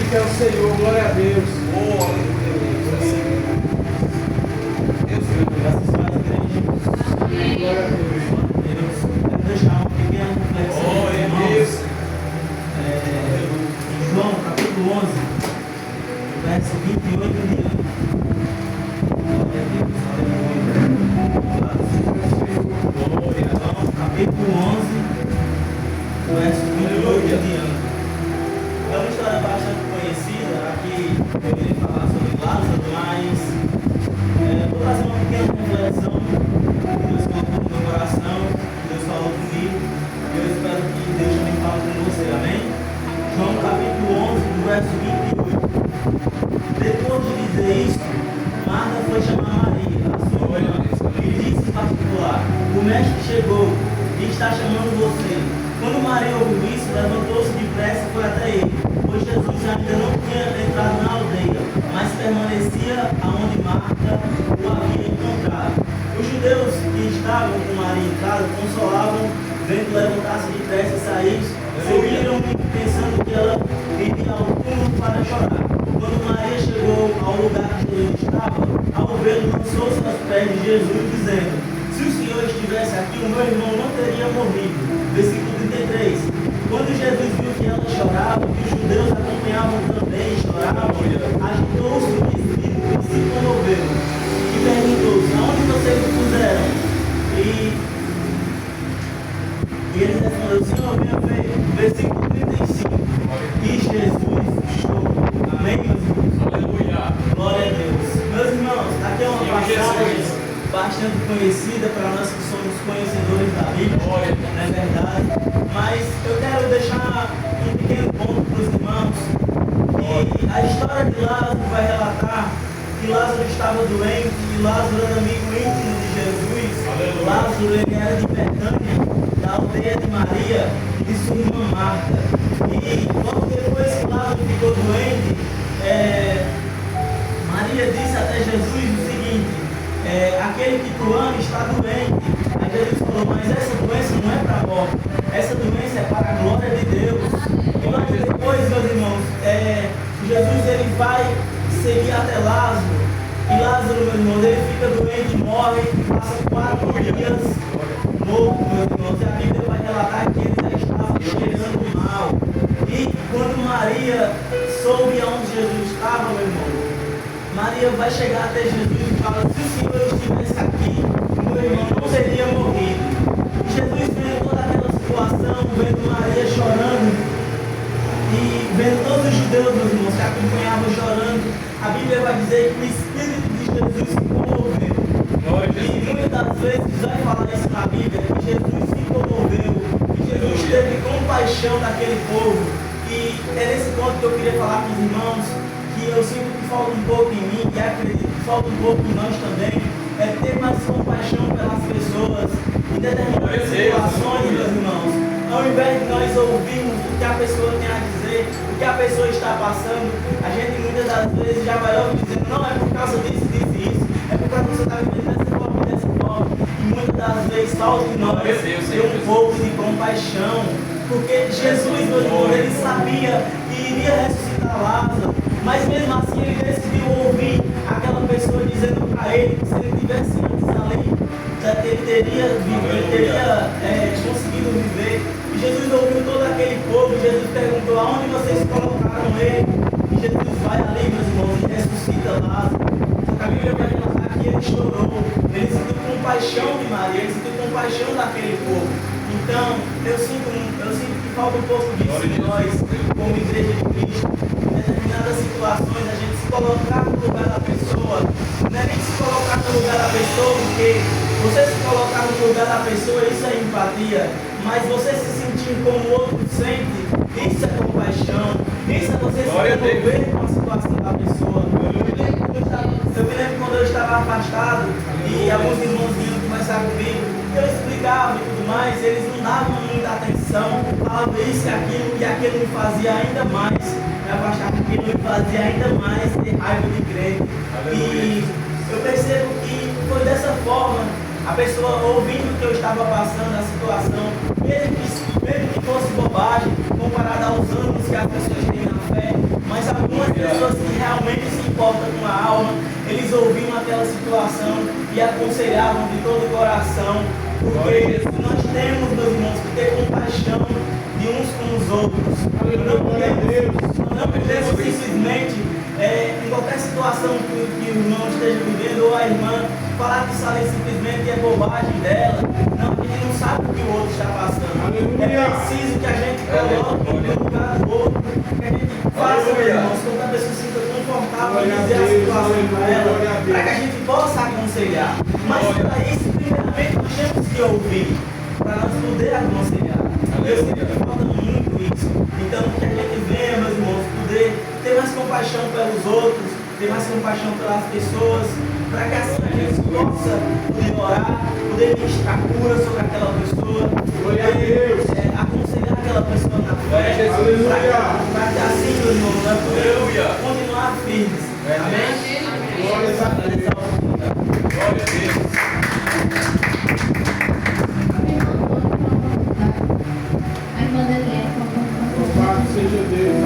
que é o Senhor, glória a Deus. Oh, aleluia. Deus, Graças a Deus. Glória a Deus. Quero deixar uma pequena reflexão. glória a Deus. Em João, capítulo 11, verso 28 em diante. Glória a Deus. Aleluia. João, capítulo 11, verso 28 em diante. É uma história bastante conhecida. Aqui eu irei falar sobre Lázaro, mas vou fazer uma pequena reflexão que Deus colocou no meu coração, que Deus falou comigo, e eu espero que Deus também fale com você, amém? João capítulo 11, do verso 28. Depois de dizer isto, Marta foi chamar Maria, a sua mãe, e disse em particular: o mestre chegou e está chamando você. Quando Maria ouviu isso, levantou-se depressa e foi até ele, pois Jesus ainda não tinha entrado na aldeia, mas permanecia aonde Marta o havia encontrado. Os judeus que estavam com Maria em casa consolavam, vendo levantar-se depressa e sair, seguiram-me pensando que ela iria ao túmulo para chorar. Quando Maria chegou ao lugar que Jesus estava, ao vê-lo, lançou-se aos pés de Jesus, dizendo: se o Senhor estivesse aqui, o meu irmão não teria morrido. Versículo 33. Quando Jesus viu que ela chorava, que os judeus acompanhavam também e choravam, agitou-se no espírito e se comoveu. E perguntou-se: aonde vocês o puseram? E ele respondeu: Senhor, venha ver. Versículo 35. E Jesus chorou. Amém, meus irmãos? Aleluia. Glória a Deus. Meus irmãos, aqui é uma passagem bastante conhecida para nós que somos conhecedores da Bíblia, não é verdade? Mas eu quero deixar um pequeno ponto para os irmãos. E a história de Lázaro vai relatar que Lázaro estava doente e Lázaro era amigo íntimo de Jesus. Aleluia. Lázaro ele era de Betânia, da aldeia de Maria e de sua irmã Marta. E logo depois que Lázaro ficou doente, Maria disse até Jesus o seguinte: aquele que tu ama está doente. Aí Jesus falou: mas essa doença não é para a morte, essa doença é para a glória de Deus. E logo depois, meus irmãos, Jesus ele vai seguir até Lázaro. E Lázaro, meus irmãos, ele fica doente, morre, passa 4 dias morto, meus irmãos. E a Bíblia vai relatar que ele já estava cheirando mal. E quando Maria soube aonde Jesus estava, meu irmão, Maria vai chegar até Jesus e fala: se o Senhor estivesse aqui, meu irmão não teria morrido. E Jesus vendo toda aquela situação, vendo Maria chorando, e vendo todos os judeus, meus irmãos, que acompanhavam chorando, a Bíblia vai dizer que o Espírito de Jesus se comoveu. E muitas das vezes vai falar isso na Bíblia, que Jesus se comoveu, que Jesus teve compaixão daquele povo. E é nesse ponto que eu queria falar com os irmãos, que eu sinto que falta um pouco em mim, e acredito que falta um pouco em nós também, é ter mais compaixão pelas pessoas em determinadas situações, meus irmãos. Ao invés de nós ouvirmos o que a pessoa tem a dizer, o que a pessoa está passando, a gente muitas das vezes já vai logo dizendo: não, é por causa disso, isso, é por causa que você está vivendo dessa forma. E muitas das vezes falta em nós ter um pouco de compaixão, porque Jesus, meu irmão, ele sabia que iria ressuscitar Lázaro, mas mesmo assim ele decidiu ouvir aquela pessoa dizendo para ele que se ele tivesse antes ali, ele teria conseguido viver. E Jesus ouviu todo aquele povo, e Jesus perguntou: aonde vocês colocaram ele? E Jesus vai ali, meus irmãos, e ressuscita Lázaro. A Bíblia vai relatar que ele chorou, ele sentiu compaixão de Maria, ele sentiu compaixão daquele povo. Então, eu sinto que falta um pouco disso em nós, como igreja de Cristo. Em determinadas situações, a gente se colocar no lugar da pessoa, não é nem se colocar no lugar da pessoa, porque você se colocar no lugar da pessoa, isso é empatia, mas você se sentir como o outro sente, isso é compaixão, isso é você se comover com a situação da pessoa. Eu me lembro quando eu estava afastado e alguns irmãos vinham conversar comigo, eu explicava e tudo mais, eles não davam muita atenção, falavam isso e aquilo me fazia ainda mais me afastar, porque me fazia ainda mais ter raiva de crente. E eu percebo que foi dessa forma, a pessoa ouvindo o que eu estava passando, a situação, mesmo que fosse bobagem, comparado aos anos que as pessoas têm na fé, mas a pessoas que realmente se importam com a alma, eles ouviam aquela situação e aconselhavam de todo o coração, porque nós temos, meus irmãos, que ter compaixão de uns com os outros. Não podemos simplesmente, em qualquer situação que o irmão esteja vivendo, ou a irmã, falar que isso ali simplesmente é bobagem dela. Não, a gente não sabe o que o outro está passando. É preciso que a gente coloque no lugar do outro, que a gente faça, meus irmãos, com que a pessoa se sinta confortável em dizer a situação para ela, para que a gente possa aconselhar. Mas para isso, primeiramente, nós temos que ouvir, para nós poder aconselhar. Eu sinto que falta muito isso. Então, que a gente venha, meus irmãos, poder ter mais compaixão pelos outros, ter mais compaixão pelas pessoas, para que assim a gente possa poder orar, poder ministrar cura sobre aquela pessoa, poder aconselhar aquela pessoa na fé, para que assim, meus irmãos, nós podemos continuar firmes. Amém? Glória a Deus. Glória a Deus. A irmã Daniela, Louvado seja Deus.